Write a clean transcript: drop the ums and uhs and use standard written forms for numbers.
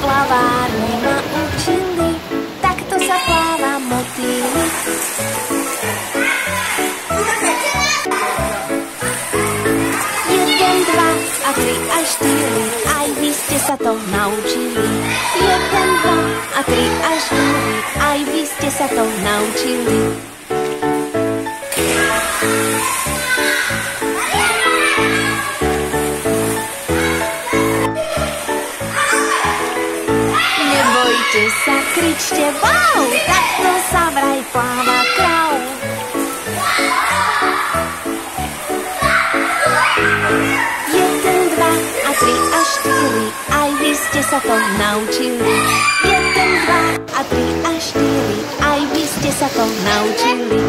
Plavárni ma učili, takto sa pláva motýly. Jeden, dva a tri a štyri, aj vy ste sa to naučili. Jeden, dva a tri a štyri, aj vy ste sa to naučili. Nebojte sa, kričte wow, takto sa vraj pláva kráv. Jeden, dva a tri a štyri, aj vy ste sa to naučili. Jeden, dva a tri a štyri, aj vy ste sa to naučili.